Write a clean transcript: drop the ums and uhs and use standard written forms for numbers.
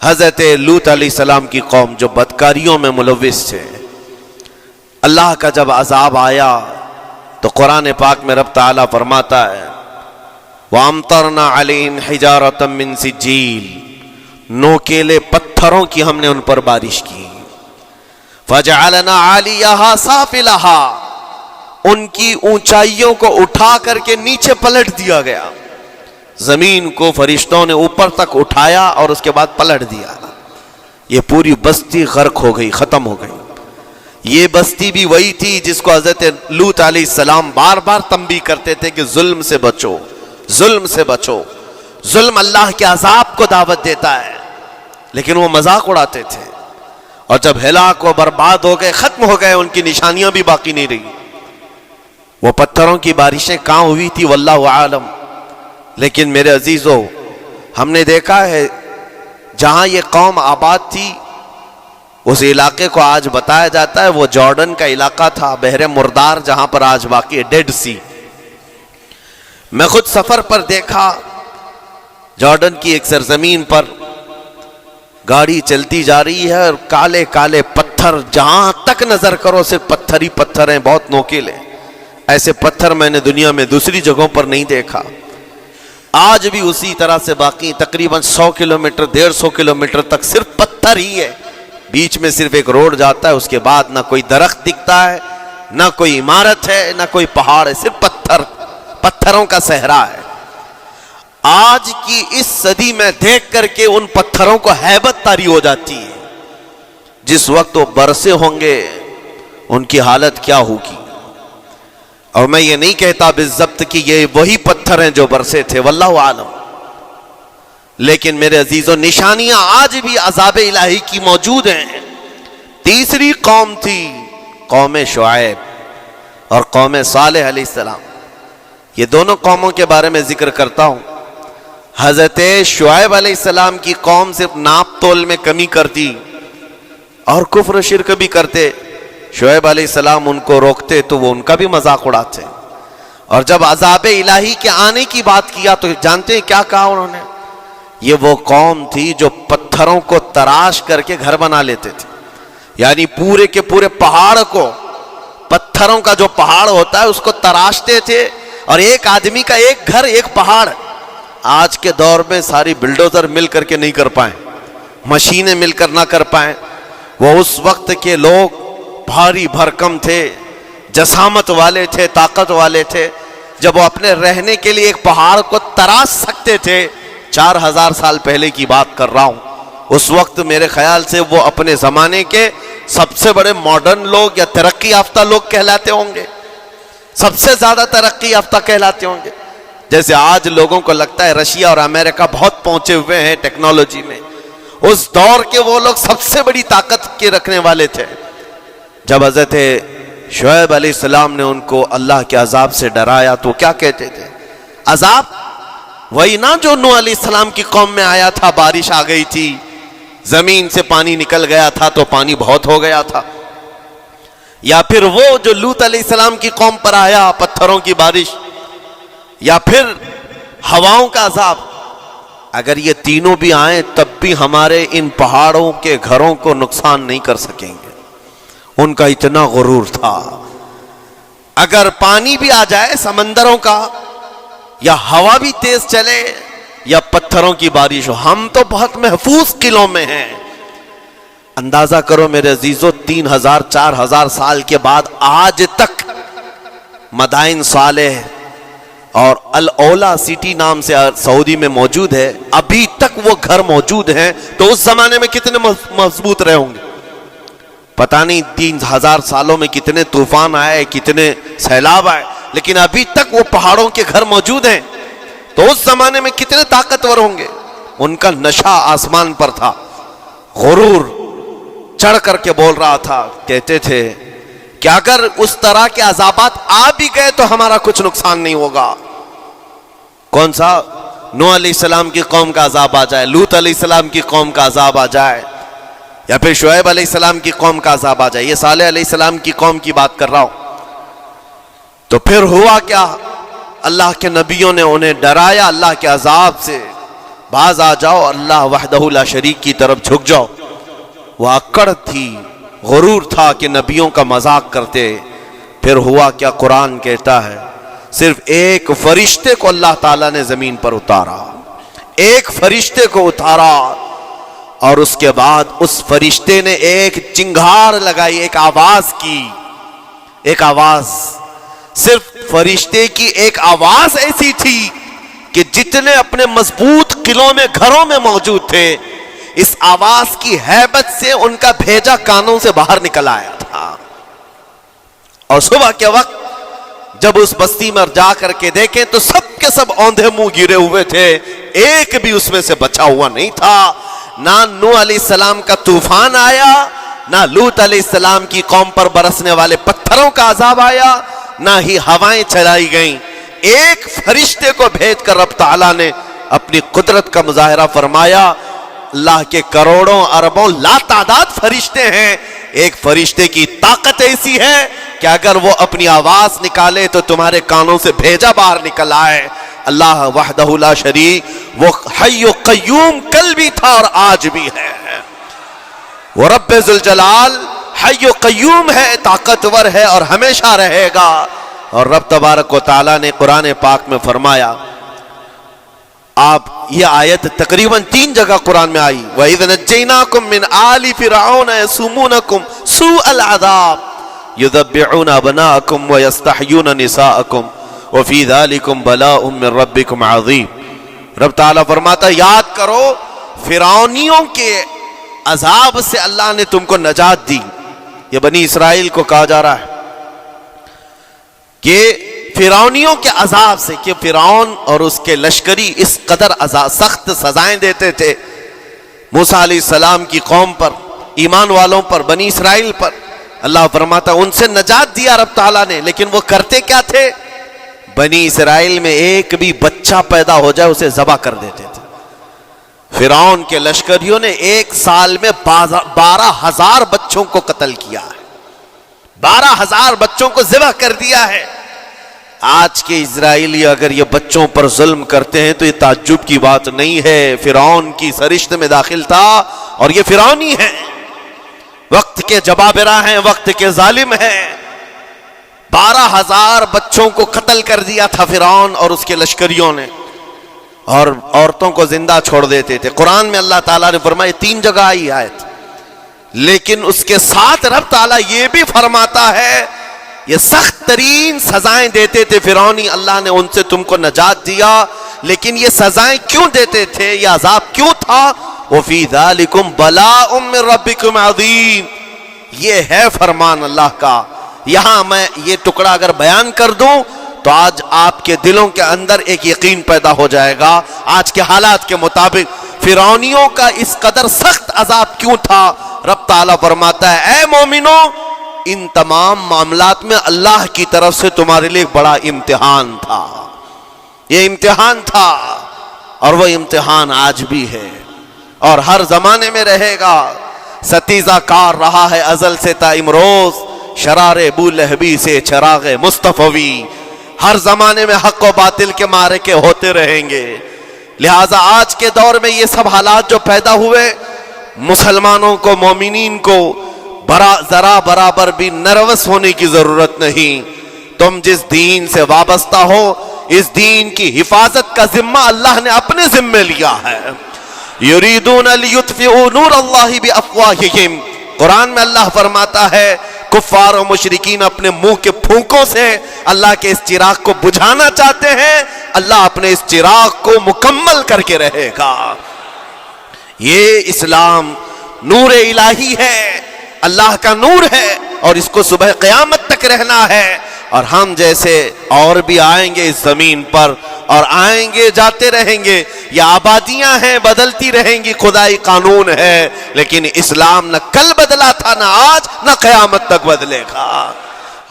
حضرت لوط علیہ السلام کی قوم جو بدکاریوں میں ملوث تھے، اللہ کا جب عذاب آیا تو قرآن پاک میں رب تعالیٰ فرماتا ہے وَأَمْطَرْنَا عَلَيْهِمْ حِجَارَةً مِّن سِجِّيلٍ، نوکیلے پتھروں کی ہم نے ان پر بارش کی، فَجَعَلْنَا عَالِيَهَا سَافِلَهَا، ان کی اونچائیوں کو اٹھا کر کے نیچے پلٹ دیا گیا، زمین کو فرشتوں نے اوپر تک اٹھایا اور اس کے بعد پلٹ دیا، یہ پوری بستی غرق ہو گئی، ختم ہو گئی۔ یہ بستی بھی وہی تھی جس کو حضرت لوط علیہ السلام بار بار تنبیہ کرتے تھے کہ ظلم سے بچو، ظلم سے بچو، ظلم اللہ کے عذاب کو دعوت دیتا ہے، لیکن وہ مذاق اڑاتے تھے، اور جب ہلاک و برباد ہو گئے، ختم ہو گئے، ان کی نشانیاں بھی باقی نہیں رہی۔ وہ پتھروں کی بارشیں کہاں ہوئی تھی واللہ عالم، لیکن میرے عزیزو ہم نے دیکھا ہے جہاں یہ قوم آباد تھی اس علاقے کو آج بتایا جاتا ہے وہ جارڈن کا علاقہ تھا، بحر مردار جہاں پر آج باقی ہے، ڈیڈ سی۔ میں خود سفر پر دیکھا جارڈن کی ایک سرزمین پر گاڑی چلتی جا رہی ہے اور کالے کالے پتھر، جہاں تک نظر کرو صرف پتھر ہی پتھر ہیں، بہت نوکیلے، ایسے پتھر میں نے دنیا میں دوسری جگہوں پر نہیں دیکھا۔ آج بھی اسی طرح سے باقی تقریباً 100 کلومیٹر 150 کلومیٹر تک صرف پتھر ہی ہے، بیچ میں صرف ایک روڈ جاتا ہے، اس کے بعد نہ کوئی درخت دکھتا ہے، نہ کوئی عمارت ہے، نہ کوئی پہاڑ ہے، صرف پتھر، پتھروں کا صحرا ہے۔ آج کی اس صدی میں دیکھ کر کے ان پتھروں کو ہیبت طاری ہو جاتی ہے، جس وقت وہ برسے ہوں گے ان کی حالت کیا ہوگی۔ اور میں یہ نہیں کہتا بالضبط کہ یہ وہی پتھر ہیں جو برسے تھے، واللہ عالم، لیکن میرے عزیزو نشانیاں آج بھی عذاب الہی کی موجود ہیں۔ تیسری قوم تھی قوم شعیب اور قوم صالح علیہ السلام، یہ دونوں قوموں کے بارے میں ذکر کرتا ہوں۔ حضرت شعیب علیہ السلام کی قوم صرف ناپ تول میں کمی کرتی اور کفر و شرک بھی کرتے، شعیب علیہ السلام ان کو روکتے تو وہ ان کا بھی مذاق اڑاتے، اور جب عذاب الہی کے آنے کی بات کیا تو جانتے ہیں کیا کہا انہوں نے؟ یہ وہ قوم تھی جو پتھروں کو تراش کر کے گھر بنا لیتے تھے، یعنی پورے کے پورے پہاڑ کو، پتھروں کا جو پہاڑ ہوتا ہے اس کو تراشتے تھے، اور ایک آدمی کا ایک گھر ایک پہاڑ۔ آج کے دور میں ساری بلڈوزر مل کر کے نہیں کر پائیں، مشینیں مل کر نہ کر پائیں، وہ اس وقت کے لوگ بھاری بھرکم تھے، جسامت والے تھے، طاقت والے تھے، جب وہ اپنے رہنے کے لیے ایک پہاڑ کو تراش سکتے تھے۔ 4000 سال پہلے کی بات کر رہا ہوں، اس وقت میرے خیال سے وہ اپنے زمانے کے سب سے بڑے ماڈرن لوگ یا ترقی یافتہ لوگ کہلاتے ہوں گے، سب سے زیادہ ترقی یافتہ کہلاتے ہوں گے۔ جیسے آج لوگوں کو لگتا ہے رشیا اور امریکہ بہت پہنچے ہوئے ہیں ٹیکنالوجی میں، اس دور کے وہ لوگ سب سے بڑی طاقت کے رکھنے والے تھے۔ جب حضرت شعیب علیہ السلام نے ان کو اللہ کے عذاب سے ڈرایا تو کیا کہتے تھے؟ عذاب وہی نا جو نوح علیہ السلام کی قوم میں آیا تھا، بارش آ گئی تھی، زمین سے پانی نکل گیا تھا تو پانی بہت ہو گیا تھا، یا پھر وہ جو لوط علیہ السلام کی قوم پر آیا پتھروں کی بارش، یا پھر ہواؤں کا عذاب؟ اگر یہ تینوں بھی آئیں تب بھی ہمارے ان پہاڑوں کے گھروں کو نقصان نہیں کر سکیں گے، ان کا اتنا غرور تھا۔ اگر پانی بھی آ جائے سمندروں کا، یا ہوا بھی تیز چلے، یا پتھروں کی بارش ہو، ہم تو بہت محفوظ قلعوں میں ہیں۔ اندازہ کرو میرے عزیزو 3000 4000 سال کے بعد آج تک مدائن صالح اور الاولا سٹی نام سے سعودی میں موجود ہے، ابھی تک وہ گھر موجود ہیں، تو اس زمانے میں کتنے مضبوط رہے ہوں گے؟ پتہ نہیں 3000 سالوں میں کتنے طوفان آئے، کتنے سیلاب آئے، لیکن ابھی تک وہ پہاڑوں کے گھر موجود ہیں، تو اس زمانے میں کتنے طاقتور ہوں گے؟ ان کا نشہ آسمان پر تھا، غرور چڑھ کر کے بول رہا تھا، کہتے تھے کہ اگر اس طرح کے عذابات آ بھی گئے تو ہمارا کچھ نقصان نہیں ہوگا۔ کون سا؟ نوح علیہ السلام کی قوم کا عذاب آ جائے، لوط علیہ السلام کی قوم کا عذاب آ جائے، یا پھر شعیب علیہ السلام کی قوم کا عذاب آ جائے، یہ صالح علیہ السلام کی قوم کی بات کر رہا ہوں۔ تو پھر ہوا کیا؟ اللہ کے نبیوں نے انہیں ڈرایا اللہ کے عذاب سے، باز آ جاؤ، اللہ وحدہ لا شریک کی طرف جھک جاؤ۔ وہ اکڑ تھی، غرور تھا کہ نبیوں کا مذاق کرتے۔ پھر ہوا کیا؟ قرآن کہتا ہے صرف ایک فرشتے کو اللہ تعالیٰ نے زمین پر اتارا، ایک فرشتے کو اتارا، اور اس کے بعد اس فرشتے نے ایک چنگھاڑ لگائی، ایک آواز کی، ایک آواز، صرف فرشتے کی ایک آواز ایسی تھی کہ جتنے اپنے مضبوط قلعوں میں، گھروں میں موجود تھے، اس آواز کی ہیبت سے ان کا بھیجا کانوں سے باہر نکل آیا تھا۔ اور صبح کے وقت جب اس بستی میں جا کر کے دیکھیں تو سب کے سب اوندھے منہ گرے ہوئے تھے، ایک بھی اس میں سے بچا ہوا نہیں تھا۔ نہ نوح علیہ السلام کا طوفان آیا، نہ لوط علیہ السلام کی قوم پر برسنے والے پتھروں کا عذاب آیا، نہ ہی ہوائیں چلائی گئیں۔ ایک فرشتے کو بھیج کر رب تعالیٰ نے اپنی قدرت کا مظاہرہ فرمایا۔ اللہ کے کروڑوں اربوں لا تعداد فرشتے ہیں، ایک فرشتے کی طاقت ایسی ہے کہ اگر وہ اپنی آواز نکالے تو تمہارے کانوں سے بھیجا باہر نکل آئے۔ اللہ وحدہ لا شریک، وہ حی و قیوم کل بھی تھا اور آج بھی ہے۔ وہ رب ذوالجلال حی و قیوم ہے، طاقتور ہے اور ہمیشہ رہے گا۔ اور رب تبارک و تعالیٰ نے قرآن پاک میں فرمایا، آپ یہ آیت تقریباً 3 جگہ قرآن میں آئی، وَإِذْ نَجَّيْنَاكُمْ مِنْ آلِ فِرْعَوْنَ يَسُومُونَكُمْ سُوءَ الْعَذَابِ يُذَبِّحُونَ أَبْنَاءَكُمْ وَيَسْتَحْيُونَ نِسَاءَكُمْ وَفِي ذَلِكُمْ بَلَاءٌ مِّن رَبِّكُمْ عَظِيمٌ۔ رب تعالیٰ فرماتا ہے یاد کرو فرعونیوں کے عذاب سے اللہ نے تم کو نجات دی۔ یہ بنی اسرائیل کو کہا جا رہا ہے کہ فرعونیوں کے عذاب سے، کہ فرعون اور اس کے لشکری اس قدر سخت سزائیں دیتے تھے موسیٰ علیہ السلام کی قوم پر، ایمان والوں پر، بنی اسرائیل پر۔ اللہ فرماتا ان سے نجات دیا رب تعالیٰ نے، لیکن وہ کرتے کیا تھے؟ بنی اسرائیل میں ایک بھی بچہ پیدا ہو جائے اسے ذبح کر دیتے تھے۔ فرعون کے لشکریوں نے ایک سال میں 12,000 بچوں کو قتل کیا ہے، 12,000 بچوں کو ذبح کر دیا ہے۔ آج کے اسرائیلی اگر یہ بچوں پر ظلم کرتے ہیں تو یہ تعجب کی بات نہیں ہے، فرعون کی سرشت میں داخل تھا اور یہ فرعونی ہے، وقت کے جبابرہ ہیں، وقت کے ظالم ہیں۔ 12,000 بچوں کو قتل کر دیا تھا فرعون اور اس کے لشکریوں نے، اور عورتوں کو زندہ چھوڑ دیتے تھے۔ قرآن میں اللہ تعالیٰ نے فرمایا 3 جگہ آئی آیت، لیکن اس کے ساتھ رب تعالیٰ یہ بھی فرماتا ہے یہ سخت ترین سزائیں دیتے تھے فرعونی، اللہ نے ان سے تم کو نجات دیا، لیکن یہ سزائیں کیوں دیتے تھے، یہ عذاب کیوں تھا؟ وَفِي ذَلِكُمْ بَلَاءٌ مِّن رَبِّكُمْ عَظِيمٌ، یہ ہے فرمان اللہ کا۔ یہاں میں یہ ٹکڑا اگر بیان کر دوں تو آج آپ کے دلوں کے اندر ایک یقین پیدا ہو جائے گا آج کے حالات کے مطابق فرعونیوں کا اس قدر سخت عذاب کیوں تھا۔ رب تعالیٰ فرماتا ہے اے مومنو، ان تمام معاملات میں اللہ کی طرف سے تمہارے لیے بڑا امتحان تھا، یہ امتحان تھا اور وہ امتحان آج بھی ہے اور ہر زمانے میں رہے گا۔ ستیزہ کار رہا ہے ازل سے تا امروز، شرار ابو لہبی سے چراغ مصطفی، ہر زمانے میں حق و باطل کے معرکے ہوتے رہیں گے۔ لہٰذا آج کے دور میں یہ سب حالات جو پیدا ہوئے، مسلمانوں کو، مومنین کو ذرا برابر بھی نروس ہونے کی ضرورت نہیں۔ تم جس دین سے وابستہ ہو، اس دین کی حفاظت کا ذمہ اللہ نے اپنے ذمے لیا ہے۔ یریدون لیطفئوا نور اللہ بافواہہم، قرآن میں اللہ فرماتا ہے کفار و مشرکین اپنے منہ کے پھونکوں سے اللہ کے اس چراغ کو بجھانا چاہتے ہیں، اللہ اپنے اس چراغ کو مکمل کر کے رہے گا۔ یہ اسلام نور الہی ہے، اللہ کا نور ہے، اور اس کو صبح قیامت تک رہنا ہے۔ اور ہم جیسے اور بھی آئیں گے اس زمین پر، اور آئیں گے جاتے رہیں گے، یہ آبادیاں ہیں بدلتی رہیں گی، خدائی قانون ہے، لیکن اسلام نہ کل بدلا تھا، نہ آج، نہ قیامت تک بدلے گا۔